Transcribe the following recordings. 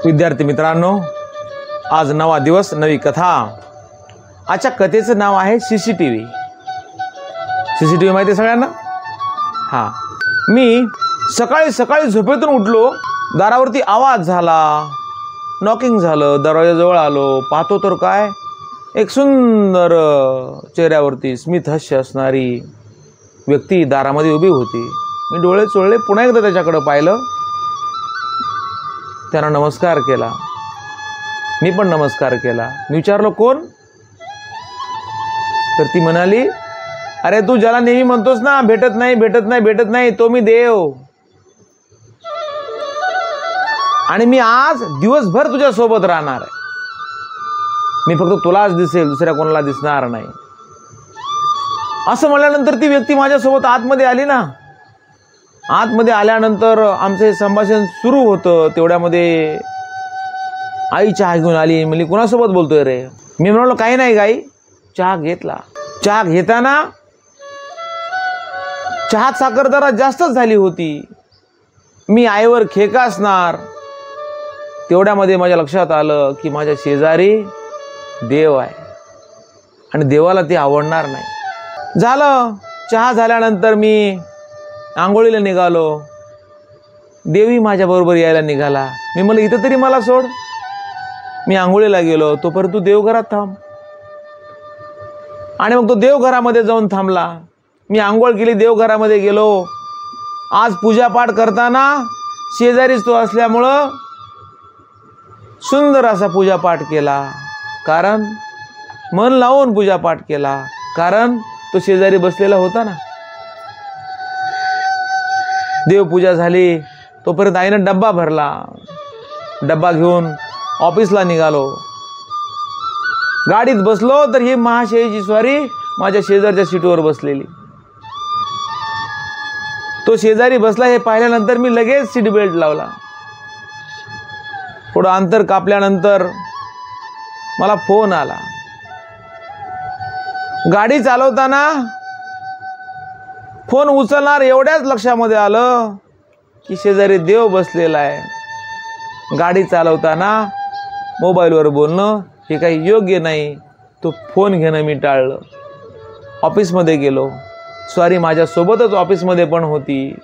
विद्यार्थी मित्रांनो, आज नवा दिवस, नवी कथा। आजच्या कथेचं नाव आहे सीसीटीव्ही। सीसीटीव्ही माहिती आहे सगळ्यांना? हां, मी सकाळी सकाळी झोपेतून उठलो, दारावरती आवाज झाला, नॉकिंग झालं, दरवाजाजवळ आलो, पाहतो तर काय, एक सुंदर चेहऱ्यावरती स्मित हास्य असणारी व्यक्ती दारामध्ये उभी होती। मी डोळे चोळले, पुन्हा एकदा त्याच्याकडे पाहिलं, त्यानं नमस्कार केला, मी पण नमस्कार केला। मी विचारलो कोण? तर ती म्हणाली, अरे तू ज्याला नेहमी म्हणतोस ना भेटत नाही भेटत नाही भेटत नाही, तो मी देव, आणि मी आज दिवसभर तुझ्या सोबत राहणार आहे। मी फक्त तुलाच दिसेल, दुसऱ्या कोणाला दिसणार नाही। असं म्हणल्यानंतर ती व्यक्ती माझ्यासोबत आतमध्ये आली ना। आतमध्ये आल्यानंतर आमचं हे संभाषण सुरू होतं। तेवढ्यामध्ये आई चहा घेऊन आली। म्हणली कोणासोबत बोलतोय रे? मी म्हणालो काही नाही गाई। चहा घेतला। चहा घेताना चहात साखर जरा जास्तच झाली होती। मी आईवर खेका असणार। तेवढ्यामध्ये माझ्या लक्षात आलं की माझ्या शेजारी देव आहे आणि देवाला ते आवडणार नाही। झालं, चहा झाल्यानंतर मी आंघोळीला निघालो। देवी माझ्याबरोबर यायला निघाला। मी म्हणलं इथं तरी मला सोड। मी आंघोळीला गेलो, तोपर्यंत तू देवघरात थांब। आणि मग तो देवघरामध्ये जाऊन थांबला। मी आंघोळ केली, देवघरामध्ये गेलो। आज पूजापाठ करताना शेजारीच तो असल्यामुळं सुंदर असा पूजापाठ केला, कारण मन लावून पूजापाठ केला, कारण तो शेजारी बसलेला होता ना। देवपूजा झाली, तोपर्यंत आईनं डब्बा भरला। डब्बा घेऊन ऑफिसला निघालो। गाडीत बसलो तर ही महाशयची स्वारी माझ्या शेजारच्या सीटवर बसलेली। तो शेजारी बसला हे पाहिल्यानंतर मी लगेच सीट बेल्ट लावला। थोडं अंतर कापल्यानंतर मला फोन आला। गाडी चालवताना फोन उचलणार एवढ्याच लक्षामध्ये आलं की शेजारी देव बसलेला आहे। गाडी चालवताना मोबाईलवर बोलणं हे काही योग्य नाही। तो फोन घेणं मी टाळलं। ऑफिसमध्ये गेलो। स्वारी माझ्यासोबतच ऑफिसमध्ये पण होती।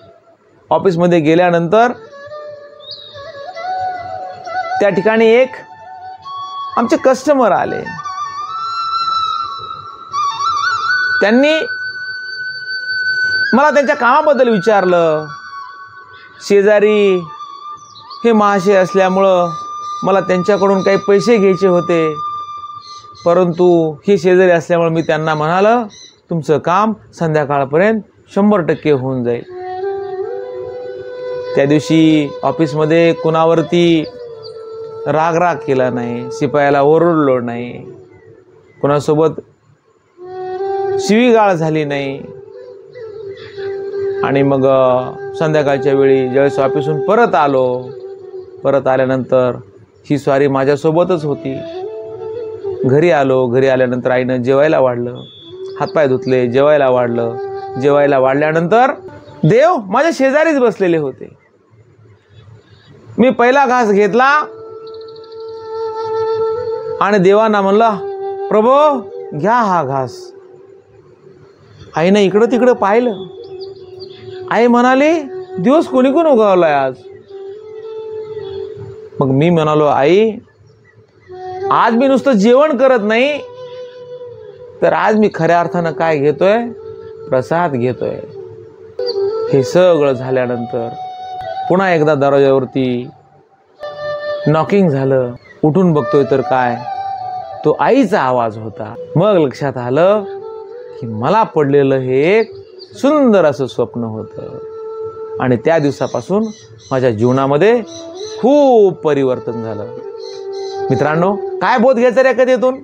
ऑफिसमध्ये गेल्यानंतर त्या ठिकाणी एक आमचे कस्टमर आले। त्यांनी मला त्यांच्या कामाबद्दल विचारलं। शेजारी हे महाशय असल्यामुळं मला त्यांच्याकडून काही पैसे घ्यायचे होते, परंतु हे शेजारी असल्यामुळे मी त्यांना म्हणालं तुमचं काम संध्याकाळपर्यंत 100% होऊन जाईल। त्या दिवशी ऑफिसमध्ये कुणावरती राग केला नाही, शिपायाला ओरडलो नाही, कुणासोबत शिवीगाळ झाली नाही। आणि मग संध्याकाळच्या वेळी ज्यावेळेस ऑफिसून परत आलो, परत आल्यानंतर ही स्वारी माझ्यासोबतच होती। घरी आलो। घरी आल्यानंतर आईनं जेवायला वाढलं, हातपाय धुतले, जेवायला वाढलं। जेवायला वाढल्यानंतर देव माझ्या शेजारीच बसलेले होते। मी पहिला घास घेतला आणि देवांना म्हणला प्रभो घ्या हा घास। आईनं इकडं तिकडं पाहिलं। आई म्हणाली दिवस कोणी कोण उगवलाय आज? मग मी म्हणालो आई आज मी नुसतं जेवण करत नाही, तर आज मी खऱ्या अर्थानं काय घेतोय? प्रसाद घेतोय। हे सगळं झाल्यानंतर पुन्हा एकदा दरवाजावरती नॉकिंग झालं। उठून बघतोय तर काय, तो आईचा आवाज होता। मग लक्षात आलं की मला पडलेलं हे एक सुंदर असं स्वप्न होतं आणि त्या दिवसापासून माझ्या जीवनामध्ये खूप परिवर्तन झालं। मित्रांनो, काय बोध घ्यायचा रे कथेतून?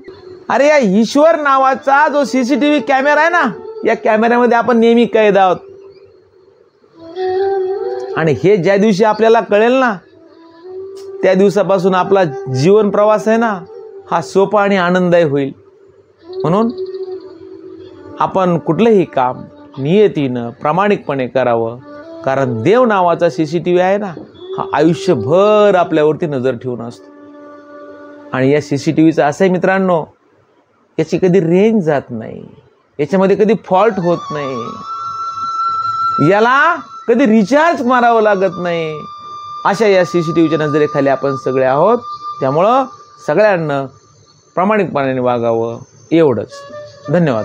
अरे या ईश्वर नावाचा जो सीसीटीव्ही कॅमेरा आहे ना, या कॅमेऱ्यामध्ये आपण नेहमी कैद आहोत। आणि हे ज्या दिवशी आपल्याला कळेल ना, त्या दिवसापासून आपला जीवन प्रवास आहे ना हा सोपा आणि आनंददायी होईल। म्हणून आपण कुठलंही काम नियतीनं प्रामाणिकपणे करावं, कारण देव नावाचा सीसीटीव्ही आहे ना, हा आयुष्यभर आपल्यावरती नजर ठेवून असतो. आणि या CCTVचं असं आहे मित्रांनो, याची कधी रेंज जात नाही, याच्यामध्ये कधी फॉल्ट होत नाही, याला कधी रिचार्ज मारावं लागत नाही. अशा या CCTVच्या नजरेखाली आपण सगळे आहोत. त्यामुळं सगळ्यांना प्रामाणिकपणाने वागावं, एवढंच. धन्यवाद.